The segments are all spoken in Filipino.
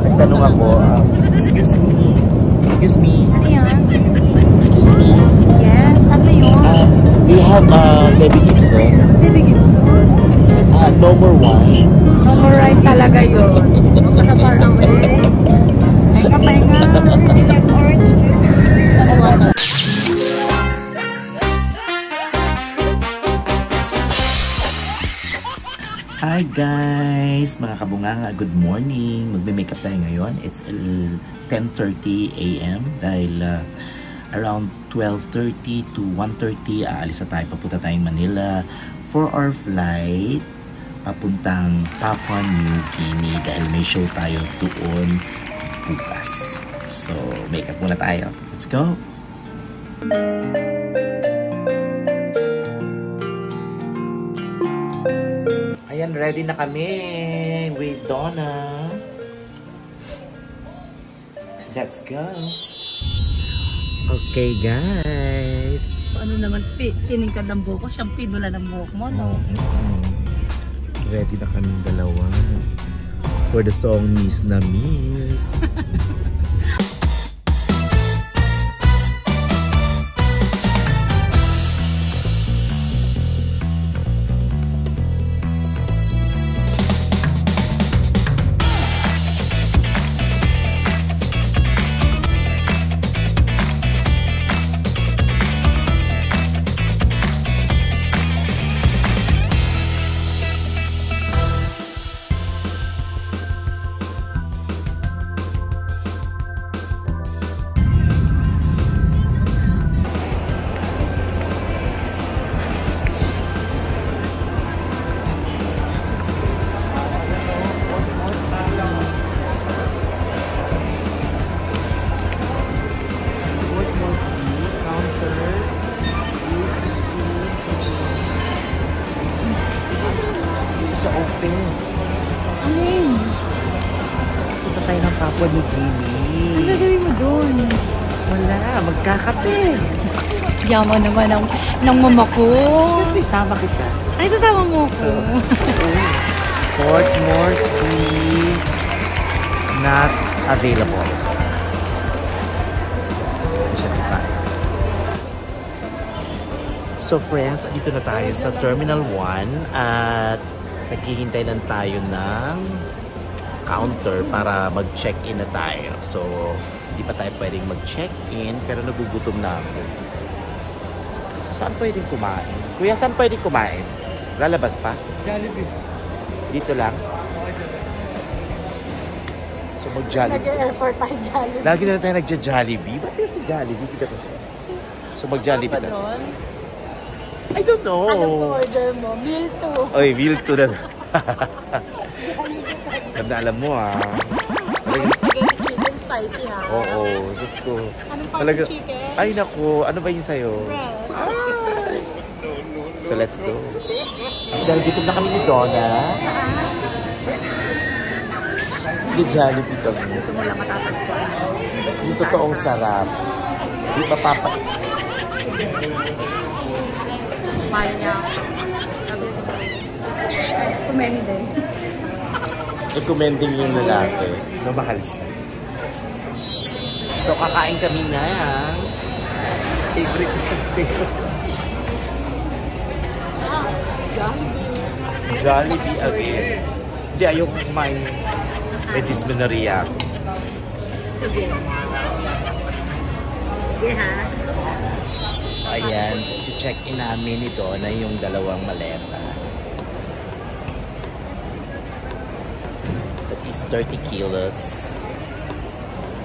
nagtanong ako, excuse me. Ano yan? Excuse me. Yes, ano yun? Do you have Debbie Gibson? Debbie Gibson? No more wine. No more wine talaga yun. Sa far away. Pahinga. Orange juice. Ano water? Hi guys! Mga kabunganga, good morning! Magme-makeup tayo ngayon. It's 10:30 AM dahil around 12:30 to 1:30 aalis na tayo. Papunta tayong Manila for our flight papuntang Papua New Guinea dahil may show tayo doon bukas. So, makeup muna tayo. Let's go! Ayan, ready na kami with Donna. Let's go. Okay, guys. Ano naman, tiningkad ng buhok ko, siyang pinula ng buhok mo, no? Ready na kami dalawa for the song Miss na Miss. Alin? Punta tayo ng Papua New Guinea. Ano gagawin mo doon? Wala, magkakape. Yaman naman ng mama ko. Siyempre, sama kita. Ay, kasama mo ko. Port Moresby not available. Siya pass. So friends, dito na tayo sa Terminal 1 at naghihintay lang tayo ng counter para mag-check-in na tayo. So, hindi pa tayo pwedeng mag-check-in pero nagugutom na ako. Saan pwedeng kumain? Kuya, saan pwedeng kumain? Lalabas pa? Jollibee. Dito lang? So, mag-Jollibee. Nag-airport tayo Jollibee. Lagi na tayo nagja-Jollibee. Ba't kaya si Jollibee? Sikat na siya. So, mag-Jollibee tayo. I don't know. Anong order mo? Meal 2. Oy, meal 2 na. Ganda, alam mo Spaghetti chicken spicy ha? Oo, Diyos ko. Anong pang chicken? Ay, naku. Ano ba yun sa'yo? Ay. So, let's go. Dahil dito na kami ni Donna. Jollibee kami. Ito mo lang matatagpuan. Yung totoong sarap. Di pa papa... Mahal niya. Kumeni din. Recommending yung lalaki. So, mahal siya. So, kakain kami na. Favorite. Jollibee. Jollibee again. Hindi, ayoko kumain. May dysmenorrhea ako. Sige. Sige ha. Ayan, so i-check-in namin ito na yung dalawang maleta. That is 30 kilos.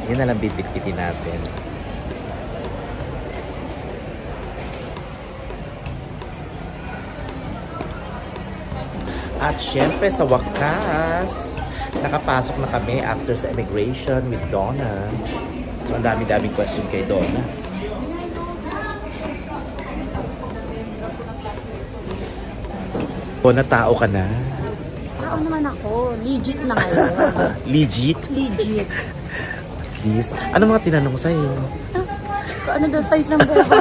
Yan na lang bibit-bitin natin. At syempre sa wakas, nakapasok na kami after sa immigration with Donna. So ang dami-daming question kay Donna. Na tao ka na. Tao naman ako. Legit na ngayon. Legit? Legit. Please. Ano mga tinanong ko sa'yo? Ano daw size ng buhok ko?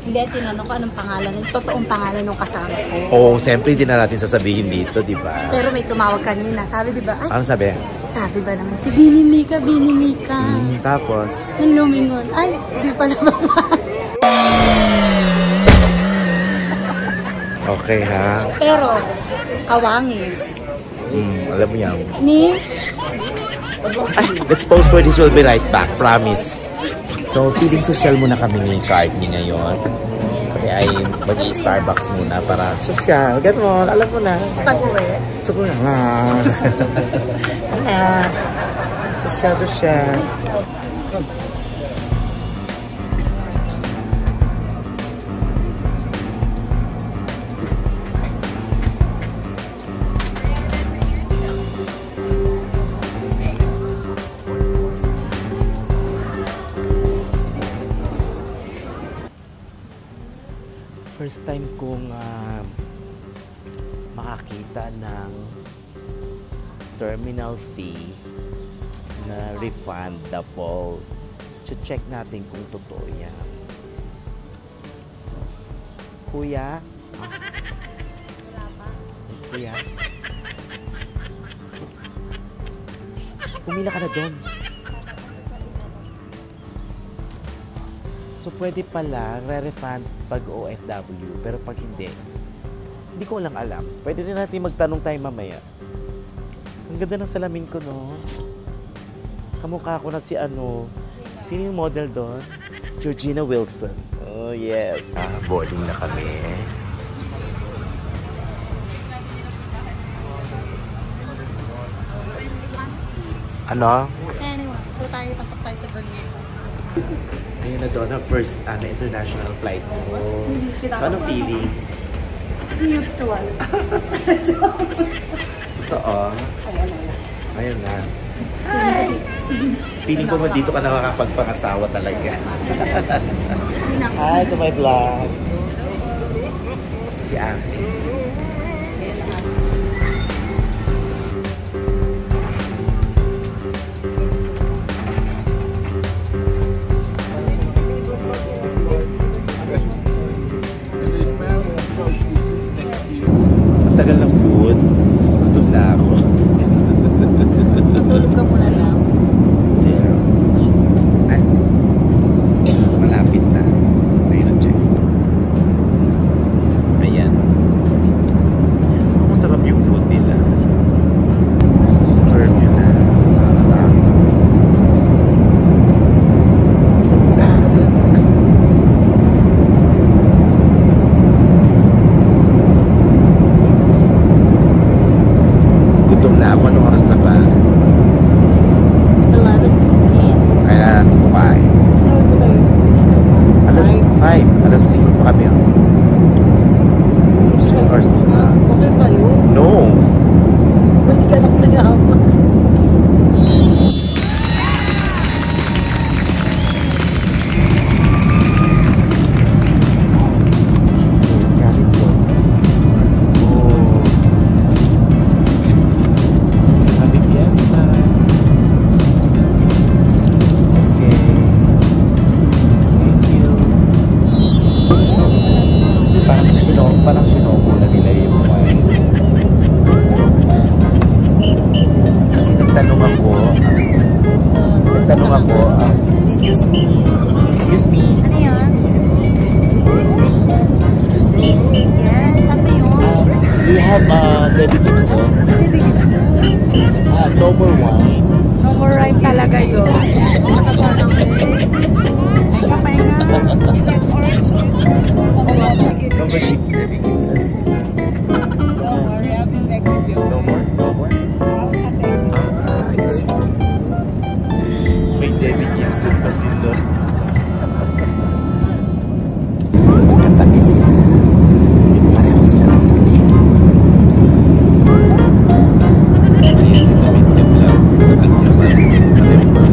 Hindi, tinanong ko anong pangalan. Yung totoong pangalan ng kasama ko. Oo, siyempre hindi na natin sasabihin dito, di ba? Pero may tumawag kanina. Sabi, di ba? Ay, Ano sabi? Sabi ba naman, si Bini Mika, Bini Mika. Tapos? Nung lumingon, ay, di pala ba? Okay ha? Pero, kawangis. Alam mo yan. Ni? Ay, let's pause for this. We'll be right back. Promise. So, feeling social muna kami ni Courtney ngayon. Kami ay mag-i-Starbucks muna para social. Ganon, alam mo na. Pag-uwi? Siguro nga. Social. First time kong makakita ng terminal fee na refundable. Check natin kung totoo yan. Kuya? Kuya? Pumila ka na doon. So, pwede pala re-refund pag OFW, pero pag hindi ko lang alam. Pwede rin natin magtanong tayo mamaya. Ang ganda ng salamin ko, no? Kamukha ko na si sino yung model doon? Georgina Wilson. Oh, yes. Boarding na kami. Ano? Anyway, so tayo pasok tayo sa Bernito. Ayun na doon, ang first international flight ko. So, anong feeling? Spiritual. Totoo. Ayun na. Hi! Feeling ko ba dito ka nakakapagpangasawa talaga? Hi to my vlog. Si Ate. Tagal ng food. Gutom na ako. Matulog ka muna lang. Ay, malapit na. Ayun ang check. Ayan. Masarap yung food nila. Turbulence. Gutom na ako. Anong oras na ba? 11:16. Kaya natin kumain. Tapos ba tayo? Alas 5. Alas 5 pa kami. 6 hours na. Okay tayo? No! Balik ka lang nag-aama. Gamit ko. Oh. Happy Fiesta. Okay. Thank you. Parang sinobo na nila yung wine. Kasi nagtanong ako, excuse me. Ano yan? Excuse me. Yes, ano yun? Do you have Debbie Gibson? No more wine. No more rhyme talaga yun. Masasar naman. Ay, kapay nga. No more Debbie Gibson. Don't worry, I'll be back with you. No more? No more? May Debbie Gibson pa sila. Magkatabi sila. Pareho sila ng tabi. Ayan, damit niya vlog sa kanya ba? Pareho pa rin.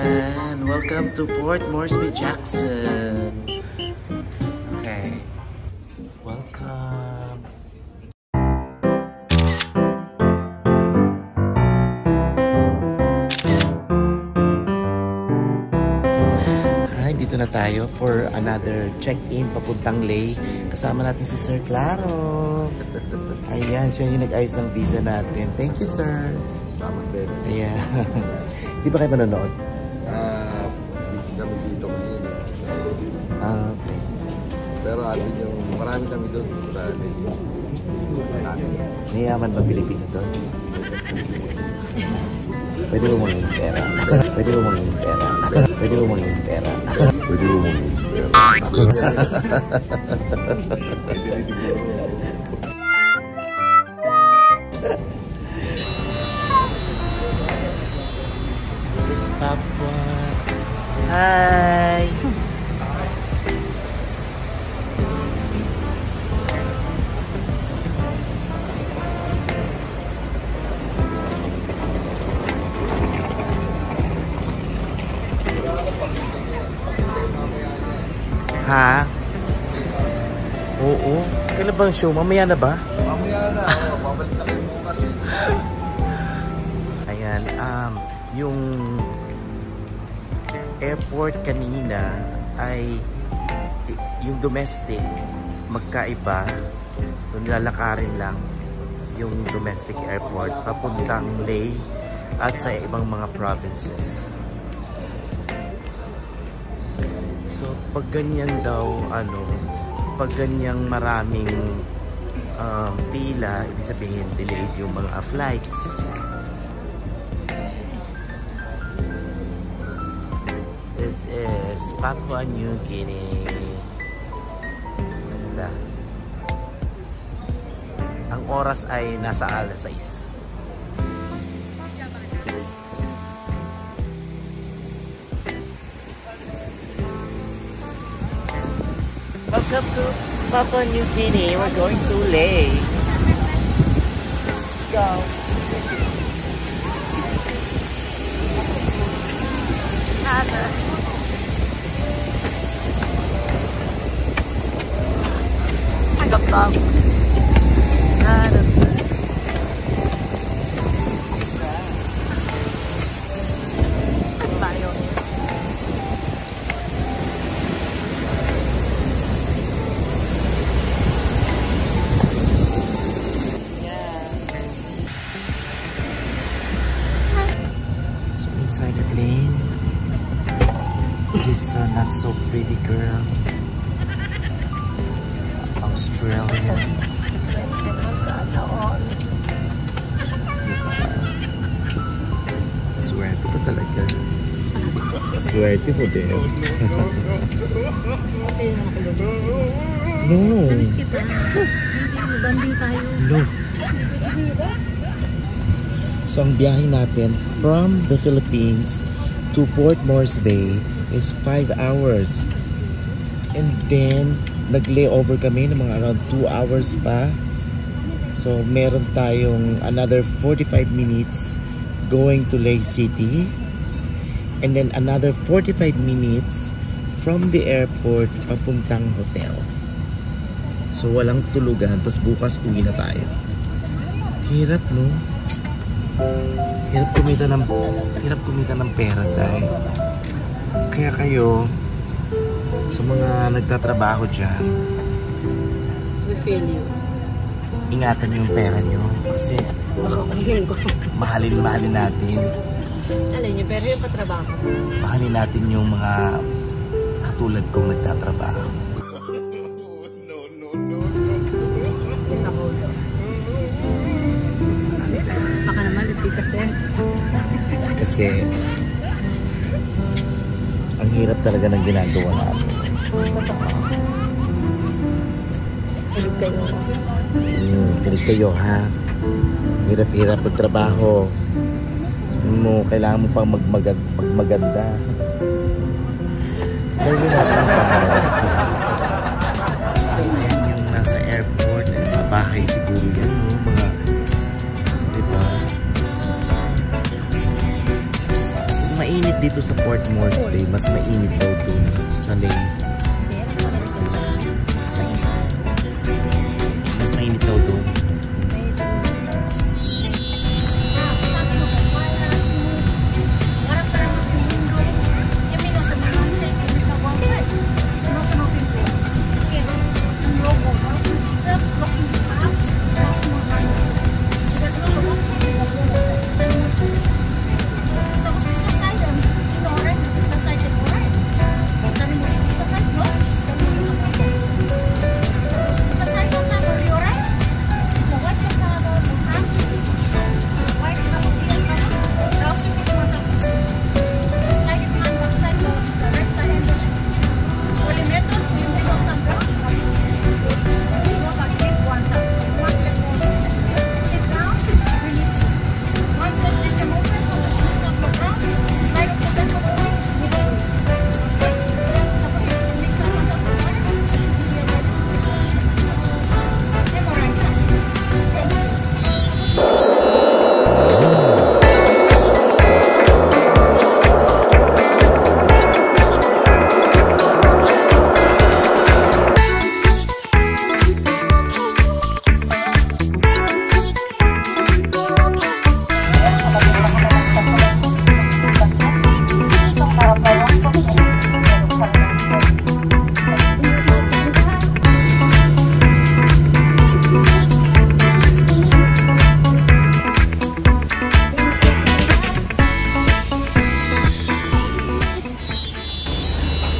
Ayan, welcome to Port Moresby, Jackson. Okay, welcome. Hi, dito na tayo for another check-in papuntang Ley. Kasama natin si Sir Claro. Ayan, siya yung nag-ayos ng visa natin. Thank you, sir. Salamat din. Ayan. Di ba kayo manonood? Busy kami dito kanina. Okay. Pero atin yung marami kami doon sa Ley. Mayaman ba Pilipino doon? Pwede mo mong pera. Pwede mo mong pera. Pwede mo mong pera. Pwede mo mong pera. Pwede rin siguro. Sis Papua. Hi! Ha? Oo. Kailan bang show? Mamaya na ba? Mamaya na. Babalik na kayo bukas. Ayan, yung airport kanina ay yung domestic magkaiba. So nilalakarin lang yung domestic airport papuntang Ley at sa ibang mga provinces. So pag ganyan daw, pag ganyang maraming pila, ibig sabihin delayed yung mga flights. This is Papua New Guinea. Ganda. Ang oras ay nasa alas 6. Welcome to Papua New Guinea. We're going to Ley. Let's go. Agap lang. Tayo. So inside the plane, this not so pretty girl, Australian. Swerte ko talaga. Swerte mo din. No. No. So ang biyahe natin from the Philippines to Port Moresby is 5 hours. And then nag-layover kami ng mga around 2 hours pa. So meron tayong another 45 minutes going to Ley City. And then another 45 minutes from the airport papuntang hotel. So walang tulugan, tapos bukas uwi na tayo. Hirap, no? Hirap kumita ng pera dahil. Kaya kayo sa mga nagtatrabaho dyan, We feel you. ingatan nyo yung pera nyo kasi mahalin natin. Alam niyo, pero yung patrabaho. Mahalin natin yung mga katulad kong nagtatrabaho. Isa ko. Baka naman, hindi kasi. Ang hirap talaga ng ginagawa natin. Tulog kayo. Pinig kayo, ha? Hirap-hirap magtrabaho. Kailangan mo pang magmaganda. Kaya natin ang camera. Ayan yung nasa airport. Bahay siguro yan, no? Mga, diba? Mainit dito sa Port Moresby. Mas mainit daw dun sa Ley. Mas mainit daw dun.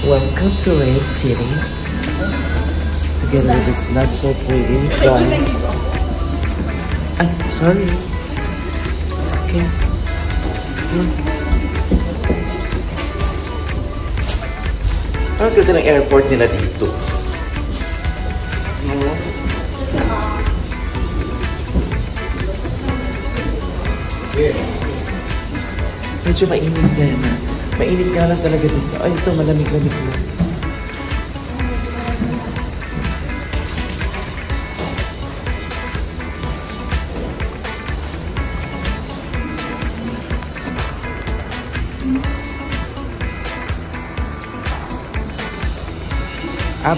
Welcome to Lake City. Together with this not so pretty guy. Ay, sorry. It's okay. Ang ganda ng airport nila dito. No? Medyo mainit na yan. Mainit nga lang talaga dito. Ay, ito, malamig-lamig na.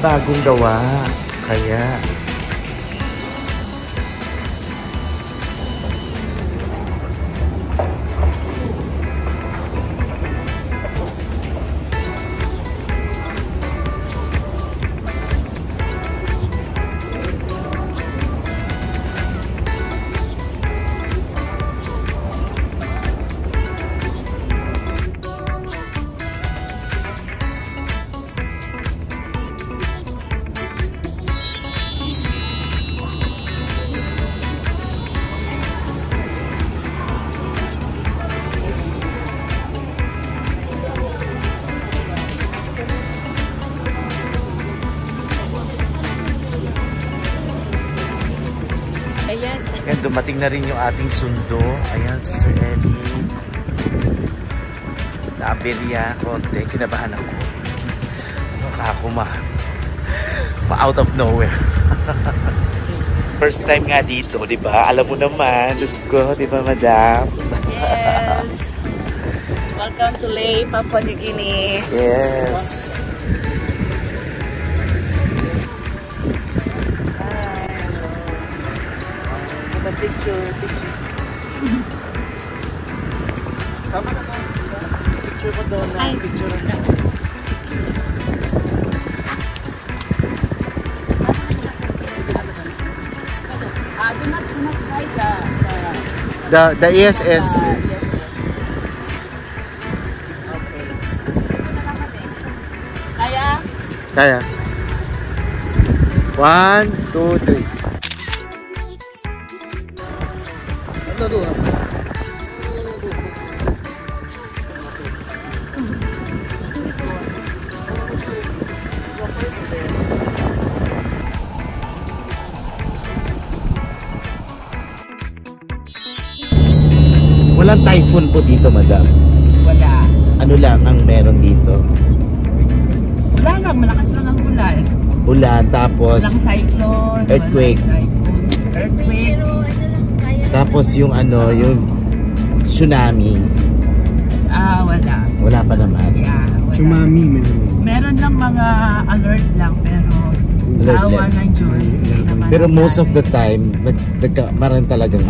Bagong gawa. Kaya... Ayan, dumating na rin yung ating sundo. Ayan, si Sir Eddie. Naabirya ako. Kinabahan ako. Ako ma-out of nowhere. First time nga dito, di ba? Alam mo naman, Diyos ko, di ba, madam? Yes. Welcome to Ley, Papua New Guinea. Yes. Picture. Tama na to. Picture mo doon na. Picture na. The ESS. Okay. Kaya. 1, 2, 3. Walang typhoon po dito, madam. Wala. Ano lang ang meron dito? Wala lang, malakas lang ang ulan. Ulan, tapos Walang cyclone. earthquake. Earthquake. Tapos yung ano, yung tsunami. Wala. Wala pa naman. Yeah, wala. Tsunami, Meron lang mga alert lang, pero sa awa ng Diyos, hindi naman. Pero most of the time, maraming talagang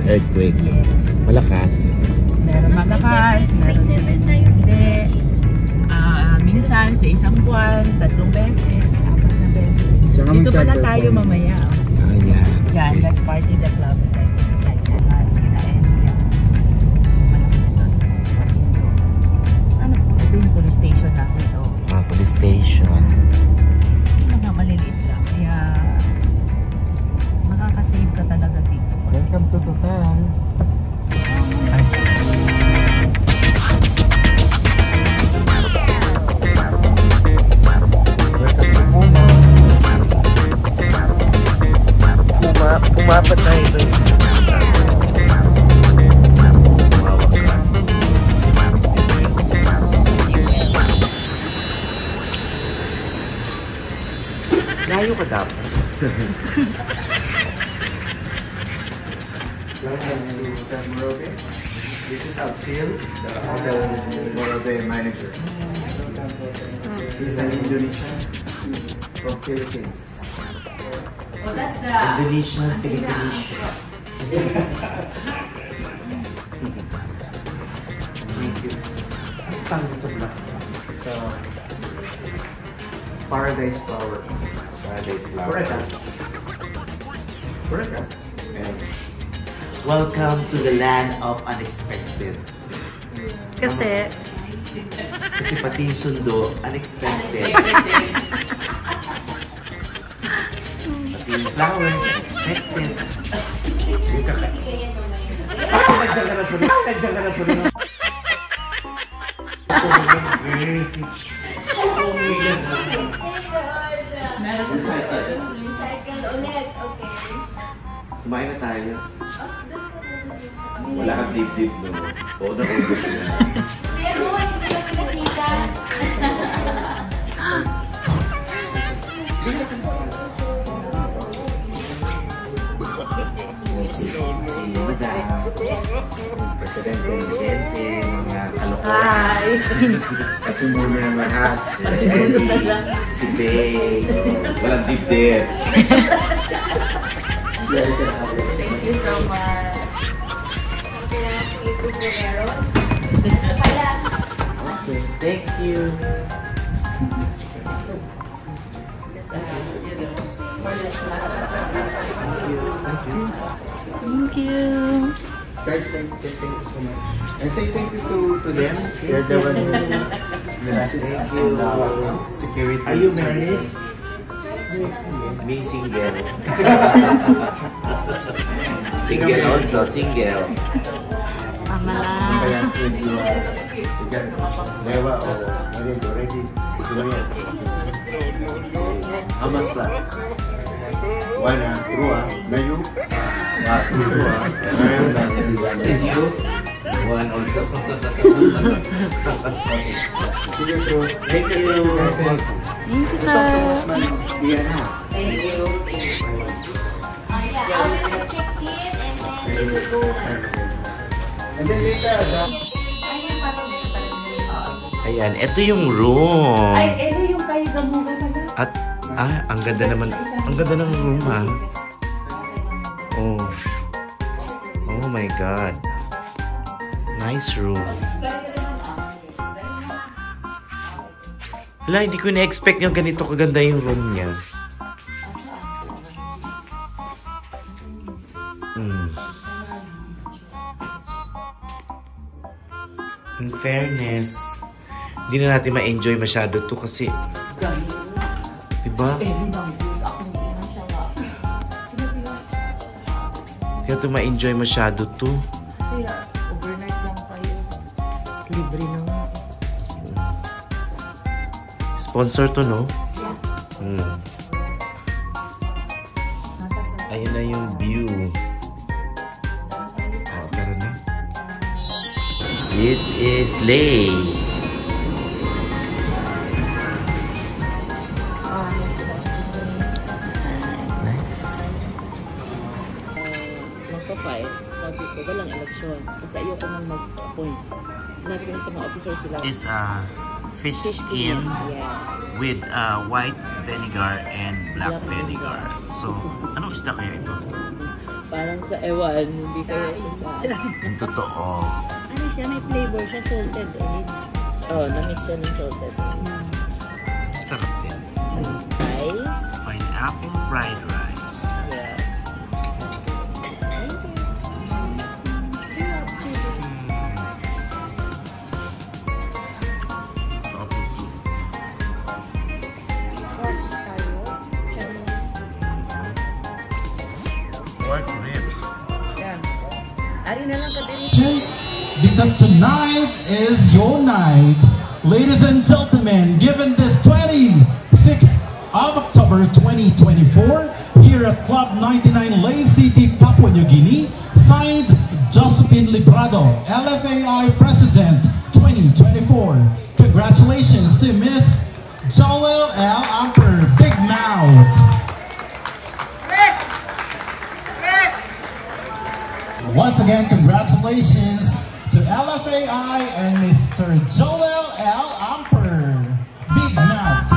earthquake. Yes. Malakas. Meron malakas, meron din hindi. Minsan sa isang buwan, 3 beses, 4 na beses. Dito pala tayo mamaya. Yeah. Yan, let's party the club. Ano po? Ito yung police station natin. Police station. Mga maliliit lang. Kaya makakasave ka talaga dito. Welcome to Total. Pumapatay ba yun? Layo ka dapat. Welcome to Hotel Morobe. This is Absil, the Hotel Morobe manager. He's an Indonesian from Philippines. Oh, that's the... Indonesian, Philippines. Thank you. It's a paradise flower. Paradise flower. Correct. And welcome to the land of unexpected. Kasi pati yung sundo, unexpected. Pati yung flowers, unexpected. Yung Nandiyan ka na po rin. Recycle ulit, okay. Kumain na tayo. Wala kang dip-dip, no? Oo, naubos na. Pero hindi ko pinakita. Si Madam, Presidente, mga kalokohan. Kasi muna ng lahat. Si Eddie, si Bay, walang dip-dip. thank you so much. Kailangan sige po meron. Pala. Okay, thank you. Thank you. Guys, thank you so much. And say thank you to them. They're the one who assist us in security. Are you married? services. Me single. Single also, single. Tama I lang. ask you if you can Lewa or married already. How much plan? One, true, na you? True, And you? One also. sige, so, thank you. Thank you, sir. Iyan na. Thank you. Yeah, I'll check it and then we will go. And then later, Ayun, parang Ayan, ito yung room. Ay, ito yung kayo gamuha pala. At, ang ganda naman. Ang ganda ng room, ha? Oh. Oh my God. Nice room. Hala, hindi ko na-expect yung ganito kaganda yung room niya. In fairness, hindi na natin ma-enjoy masyado to kasi, diba? Hindi natin ma-enjoy masyado to. Kasi overnight lang kayo. Libre na nga. Sponsor to, no? Ayun na yung view. Oh, tara na. This is Lay. Nice. Magpa-file, sabi ko, walang eleksyon. Kasi ayoko nang mag-appoint. Sinabi ko na sa mga officers sila. is fish skin Yes. with white vinegar and black vinegar. So, anong isda kaya ito? Parang sa ewan, hindi kaya siya sa... Yung totoo. Ano siya, may flavor siya, salted egg. Oh, na-mix siya ng salted egg. Sarap din. Rice. Pineapple fried rice. Yes. Tapos soup. Pork ribs. Ari na lang kadiri. Because tonight is your night. Ladies and gentlemen, given this 26th of October 2024, here at Club 99 Lay City, Papua New Guinea, signed Josephine Librado, LFAI President 2024. Congratulations to Miss Joel L. Amper, Big Mouth. Once again, congratulations to LFAI and Mr. Joel L. Amper, Big Mouth.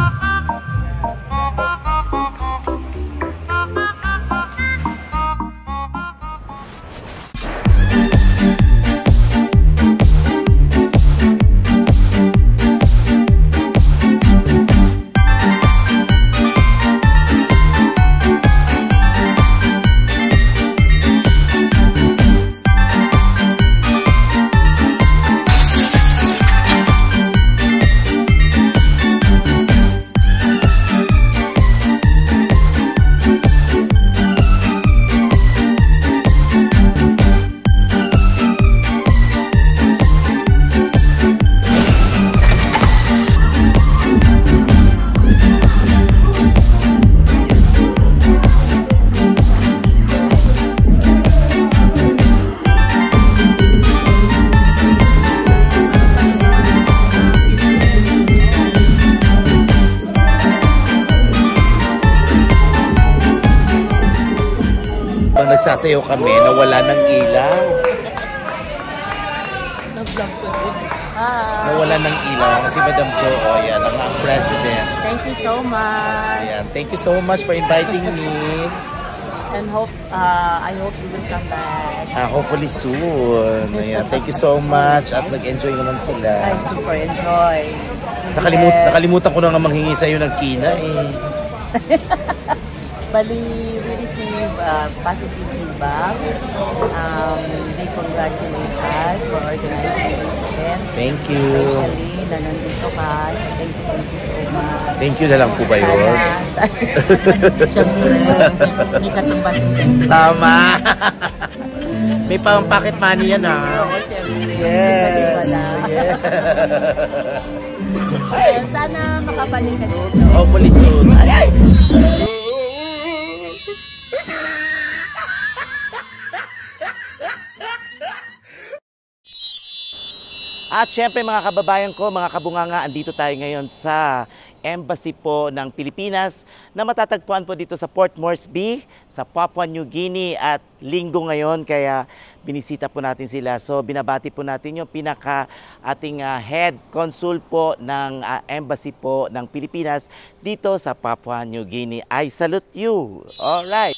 Nagsasayaw kami na wala ng ilaw. Nag-vlog ko din. Nawala ng ilaw kasi Madam Jo, yan ang president. Thank you so much. Ayan, thank you so much for inviting me. And I hope you will come back. Hopefully soon. Ayan, thank you so much at nag-enjoy naman sila. I super enjoy. Nakalimutan ko na nga manghingi sa'yo ng kina eh. Bali, we receive positive feedback. They congratulate us for organizing this event. Thank you. Especially na nandito ka. So thank you so much. Thank you na lang po ba yun? Siyempre, may katumbas. Tama. May pang-pocket money yan ha. Oo, siyempre. Yes. Yes. Sana makabalik ka dito. Hopefully soon. Ay! At syempre mga kababayan ko, mga kabunganga, andito tayo ngayon sa Embassy po ng Pilipinas na matatagpuan po dito sa Port Moresby, sa Papua New Guinea at linggo ngayon kaya binisita po natin sila. So binabati po natin yung ating head consul po ng Embassy po ng Pilipinas dito sa Papua New Guinea. I salute you! Alright!